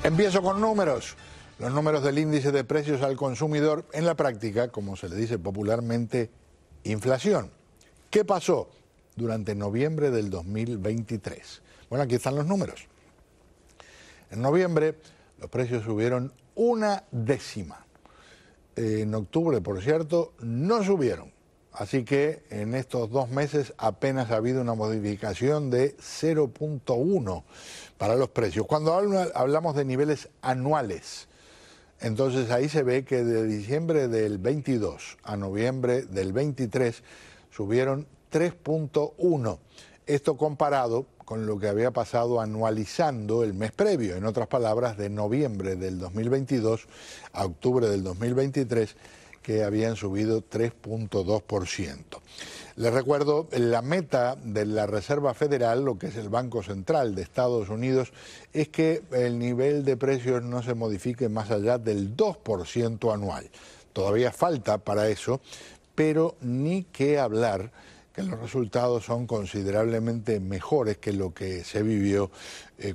Empiezo con números. Los números del índice de precios al consumidor, en la práctica, como se le dice popularmente, inflación. ¿Qué pasó durante noviembre del 2023? Bueno, aquí están los números. En noviembre los precios subieron 1/10. En octubre, por cierto, no subieron. Así que en estos 2 meses apenas ha habido una modificación de 0,1 para los precios. Cuando hablamos de niveles anuales, entonces ahí se ve que de diciembre del 22 a noviembre del 23 subieron 3,1. Esto comparado con lo que había pasado anualizando el mes previo. En otras palabras, de noviembre del 2022 a octubre del 2023, que habían subido 3,2%. Les recuerdo, la meta de la Reserva Federal, lo que es el Banco Central de Estados Unidos, es que el nivel de precios no se modifique más allá del 2% anual. Todavía falta para eso, pero ni qué hablar que los resultados son considerablemente mejores que lo que se vivió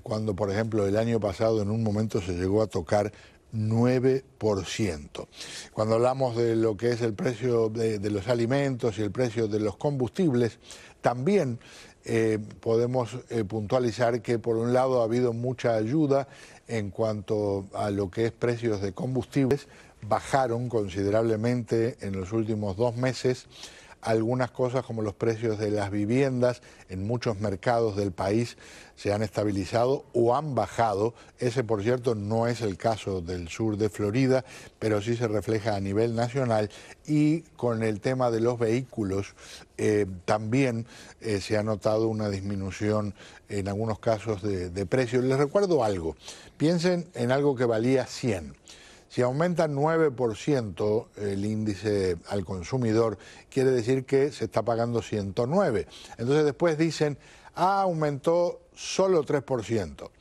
cuando, por ejemplo, el año pasado en un momento se llegó a tocar 9%. Cuando hablamos de lo que es el precio de los alimentos y el precio de los combustibles, también podemos puntualizar que por un lado ha habido mucha ayuda en cuanto a lo que es precios de combustibles, bajaron considerablemente en los últimos 2 meses. Algunas cosas como los precios de las viviendas en muchos mercados del país se han estabilizado o han bajado. Ese, por cierto, no es el caso del sur de Florida, pero sí se refleja a nivel nacional. Y con el tema de los vehículos también se ha notado una disminución en algunos casos de precios. Les recuerdo algo, piensen en algo que valía 100. Si aumenta 9% el índice al consumidor, quiere decir que se está pagando 109. Entonces después dicen, aumentó solo 3%.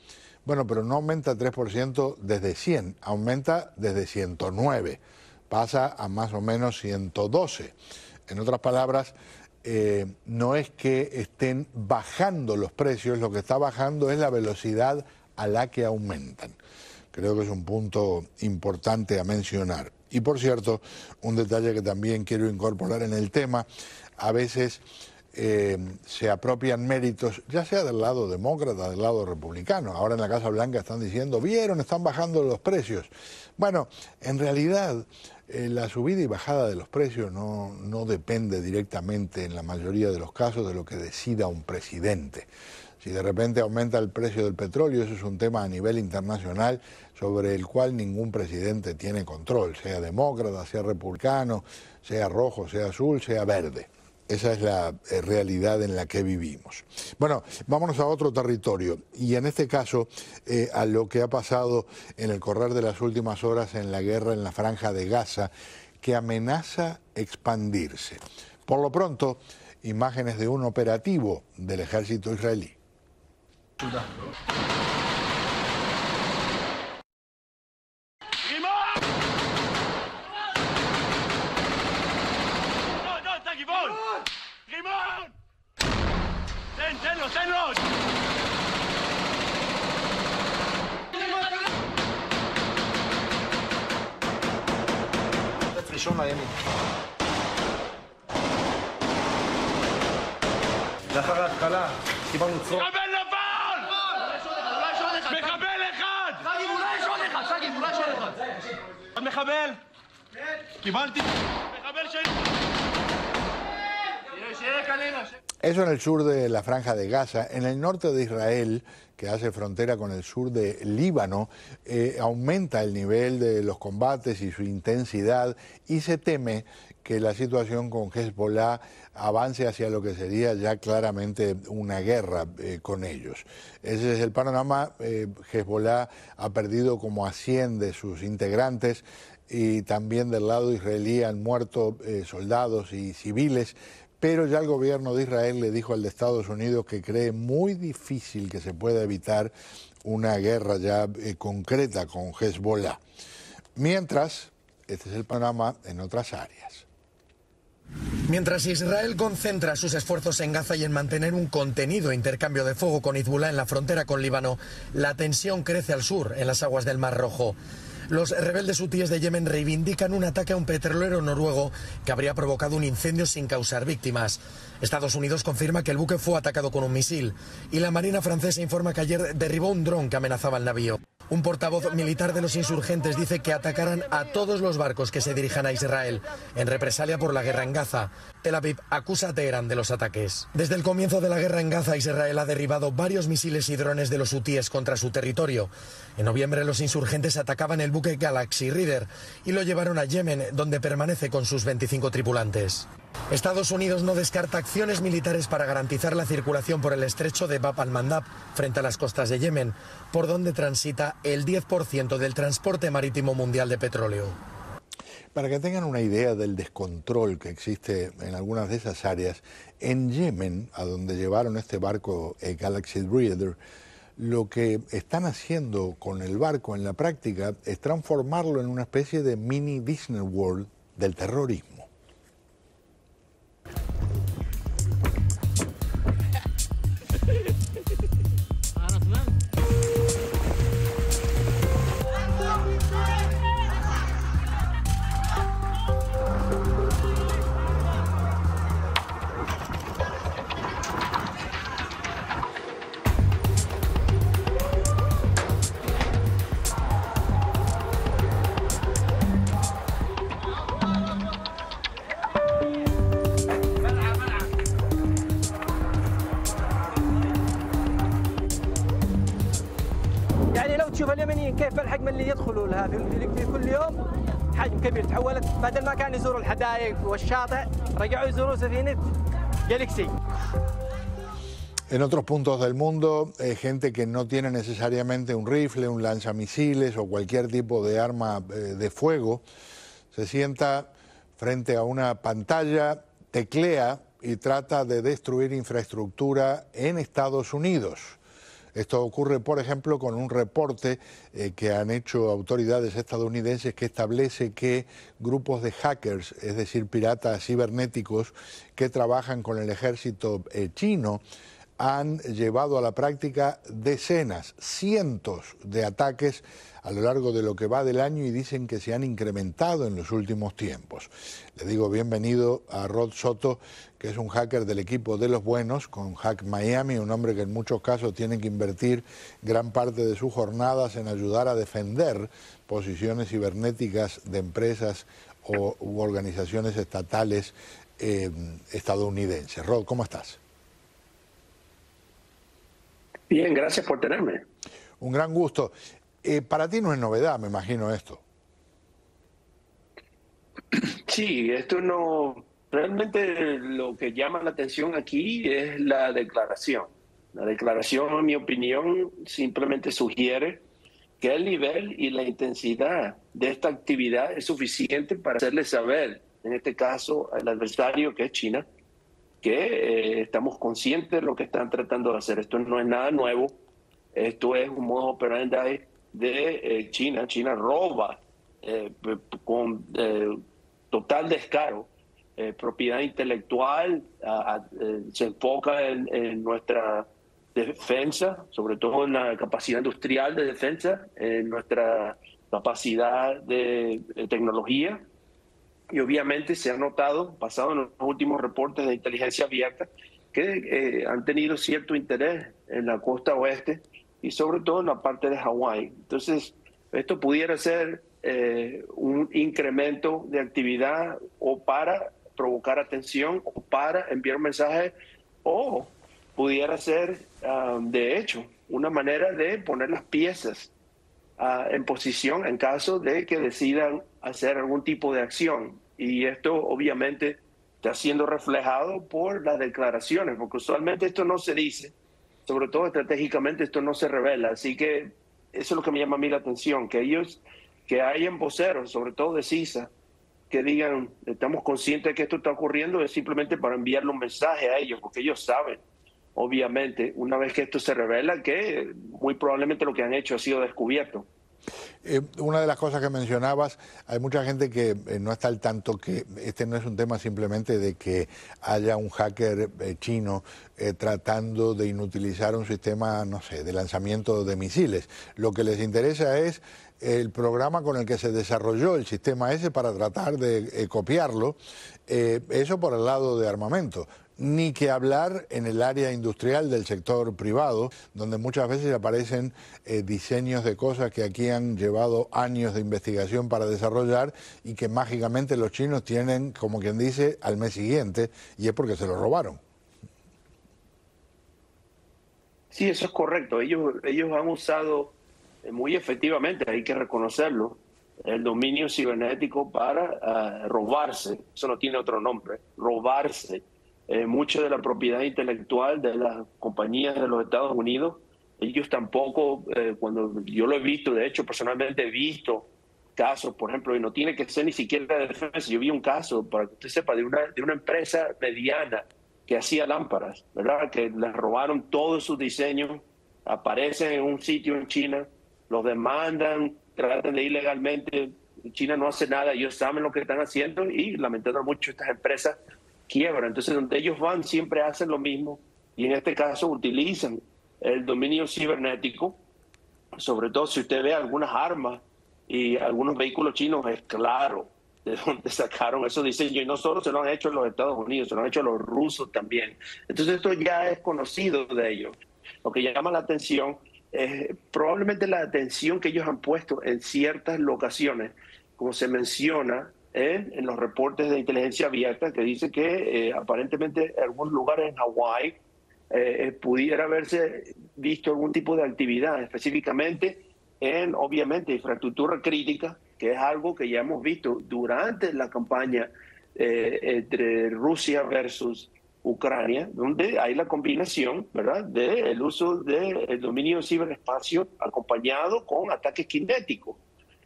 Bueno, pero no aumenta 3% desde 100, aumenta desde 109. Pasa a más o menos 112. En otras palabras, no es que estén bajando los precios, lo que está bajando es la velocidad a la que aumentan. Creo que es un punto importante a mencionar. Y por cierto, un detalle que también quiero incorporar en el tema, a veces se apropian méritos, ya sea del lado demócrata, del lado republicano. Ahora en la Casa Blanca están diciendo, ¿vieron? Están bajando los precios. Bueno, en realidad la subida y bajada de los precios no depende directamente en la mayoría de los casos de lo que decida un presidente. Si de repente aumenta el precio del petróleo, eso es un tema a nivel internacional sobre el cual ningún presidente tiene control, sea demócrata, sea republicano, sea rojo, sea azul, sea verde. Esa es la realidad en la que vivimos. Bueno, vámonos a otro territorio y en este caso a lo que ha pasado en el correr de las últimas horas en la guerra en la Franja de Gaza, que amenaza expandirse. Por lo pronto, imágenes de un operativo del ejército israelí. ראשון לימין. לאחר ההתחלה קיבלנו צרור. מחבל נפל! מחבל אחד! שגיב, אולי יש עוד אחד! שגיב, אולי יש עוד אחד! עוד מחבל? כן. קיבלתי מחבל שלי! שיהיה קלינה! Eso en el sur de la Franja de Gaza. En el norte de Israel, que hace frontera con el sur de Líbano, aumenta el nivel de los combates y su intensidad y se teme que la situación con Hezbollah avance hacia lo que sería ya claramente una guerra con ellos. Ese es el panorama. Hezbollah ha perdido como a 100 de sus integrantes y también del lado israelí han muerto soldados y civiles. Pero ya el gobierno de Israel le dijo al de Estados Unidos que cree muy difícil que se pueda evitar una guerra ya concreta con Hezbollah. Mientras, este es el panorama en otras áreas. Mientras Israel concentra sus esfuerzos en Gaza y en mantener un contenido intercambio de fuego con Hezbollah en la frontera con Líbano, la tensión crece al sur, en las aguas del Mar Rojo. Los rebeldes hutíes de Yemen reivindican un ataque a un petrolero noruego que habría provocado un incendio sin causar víctimas. Estados Unidos confirma que el buque fue atacado con un misil y la Marina francesa informa que ayer derribó un dron que amenazaba el navío. Un portavoz militar de los insurgentes dice que atacarán a todos los barcos que se dirijan a Israel en represalia por la guerra en Gaza. Tel Aviv acusa a Teherán de los ataques. Desde el comienzo de la guerra en Gaza, Israel ha derribado varios misiles y drones de los hutíes contra su territorio. En noviembre los insurgentes atacaban el buque Galaxy Reader y lo llevaron a Yemen, donde permanece con sus 25 tripulantes. Estados Unidos no descarta acciones militares para garantizar la circulación por el estrecho de Bab al-Mandab frente a las costas de Yemen, por donde transita el 10% del transporte marítimo mundial de petróleo. Para que tengan una idea del descontrol que existe en algunas de esas áreas, en Yemen, a donde llevaron este barco Galaxy Reader, lo que están haciendo con el barco en la práctica es transformarlo en una especie de mini Disney World del terrorismo. تشوف اليمنيين كيف الحجم اللي يدخلوا لها في كل يوم حجم كبير. تحولت بدل ما كانوا يزوروا الحدائق والشاطئ رجعوا يزوروا سفينة جالكسي. En otros puntos del mundo, gente que no tiene necesariamente un rifle, un lanzamisiles o cualquier tipo de arma de fuego, se sienta frente a una pantalla, teclea y trata de destruir infraestructura en Estados Unidos. Esto ocurre, por ejemplo, con un reporte que han hecho autoridades estadounidenses que establece que grupos de hackers, es decir, piratas cibernéticos que trabajan con el ejército chino, han llevado a la práctica decenas, cientos de ataques a lo largo de lo que va del año y dicen que se han incrementado en los últimos tiempos. Le digo bienvenido a Rod Soto, que es un hacker del equipo de los buenos, con Hack Miami, un hombre que en muchos casos tiene que invertir gran parte de sus jornadas en ayudar a defender posiciones cibernéticas de empresas u organizaciones estatales estadounidenses. Rod, ¿cómo estás? Bien, gracias por tenerme. Un gran gusto. Para ti no es novedad, me imagino, esto. Sí, esto no... Realmente lo que llama la atención aquí es la declaración. La declaración, en mi opinión, simplemente sugiere que el nivel y la intensidad de esta actividad es suficiente para hacerle saber, en este caso, al adversario, que es China, que estamos conscientes de lo que están tratando de hacer. Esto no es nada nuevo. Esto es un modo operandi de China. China roba con total descaro propiedad intelectual, se enfoca en nuestra defensa, sobre todo en la capacidad industrial de defensa, en nuestra capacidad de tecnología. Y obviamente se ha notado, basado en los últimos reportes de inteligencia abierta, que han tenido cierto interés en la costa oeste y sobre todo en la parte de Hawái. Entonces, esto pudiera ser un incremento de actividad o para provocar atención o para enviar un mensaje, o pudiera ser, de hecho, una manera de poner las piezas en posición en caso de que decidan hacer algún tipo de acción. Y esto obviamente está siendo reflejado por las declaraciones, porque usualmente esto no se dice, sobre todo estratégicamente esto no se revela. Así que eso es lo que me llama a mí la atención, que hayan voceros, sobre todo de CISA, que digan, estamos conscientes de que esto está ocurriendo, es simplemente para enviarle un mensaje a ellos, porque ellos saben, obviamente, una vez que esto se revela, que muy probablemente lo que han hecho ha sido descubierto. Una de las cosas que mencionabas, hay mucha gente que no está al tanto que este no es un tema simplemente de que haya un hacker chino tratando de inutilizar un sistema, no sé, de lanzamiento de misiles. Lo que les interesa es el programa con el que se desarrolló el sistema ese para tratar de copiarlo, eso por el lado de armamento. Ni que hablar en el área industrial del sector privado, donde muchas veces aparecen diseños de cosas que aquí han llevado años de investigación para desarrollar y que mágicamente los chinos tienen, como quien dice, al mes siguiente, y es porque se lo robaron. Sí, eso es correcto. Ellos han usado muy efectivamente, hay que reconocerlo, el dominio cibernético para robarse, eso no tiene otro nombre, robarse mucha de la propiedad intelectual de las compañías de los Estados Unidos. Ellos tampoco, cuando yo lo he visto, de hecho personalmente he visto casos, por ejemplo, y no tiene que ser ni siquiera de defensa, yo vi un caso, para que usted sepa, de una empresa mediana que hacía lámparas, ¿verdad? Que les robaron todos sus diseños, aparecen en un sitio en China, los demandan, tratan de ilegalmente, China no hace nada, ellos saben lo que están haciendo y lamentando mucho estas empresas quiebran. Entonces donde ellos van siempre hacen lo mismo y en este caso utilizan el dominio cibernético, sobre todo si usted ve algunas armas y algunos vehículos chinos, es claro de dónde sacaron esos diseños y no solo se lo han hecho en los Estados Unidos, se lo han hecho los rusos también. Entonces esto ya es conocido de ellos. Lo que llama la atención es probablemente la atención que ellos han puesto en ciertas locaciones, como se menciona en los reportes de inteligencia abierta, que dice que aparentemente en algunos lugares en Hawái pudiera haberse visto algún tipo de actividad, específicamente en, obviamente, infraestructura crítica, que es algo que ya hemos visto durante la campaña entre Rusia versus Ucrania, donde hay la combinación, ¿verdad?, del uso del dominio ciberespacio acompañado con ataques cinéticos.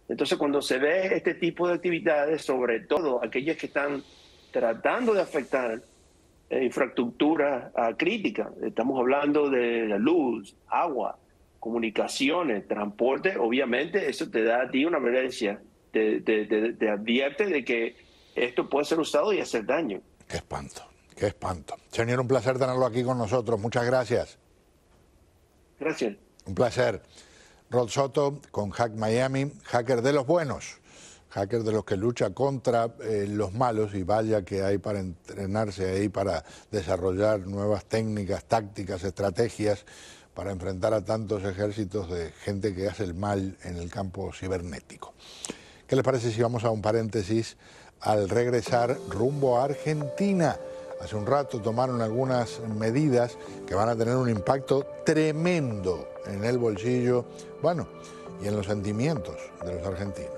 Entonces, cuando se ve este tipo de actividades, sobre todo aquellas que están tratando de afectar infraestructura crítica, estamos hablando de la luz, agua, comunicaciones, transporte, obviamente eso te da a ti una evidencia, te advierte de que esto puede ser usado y hacer daño. Qué espanto, qué espanto. Señor, un placer tenerlo aquí con nosotros. Muchas gracias. Gracias. Un placer. Rod Soto con Hack Miami, hacker de los buenos, hacker de los que lucha contra los malos, y vaya que hay para entrenarse ahí, para desarrollar nuevas técnicas, tácticas, estrategias para enfrentar a tantos ejércitos de gente que hace el mal en el campo cibernético. ¿Qué les parece si vamos a un paréntesis al regresar rumbo a Argentina? Hace un rato tomaron algunas medidas que van a tener un impacto tremendo en el bolsillo, bueno, y en los sentimientos de los argentinos.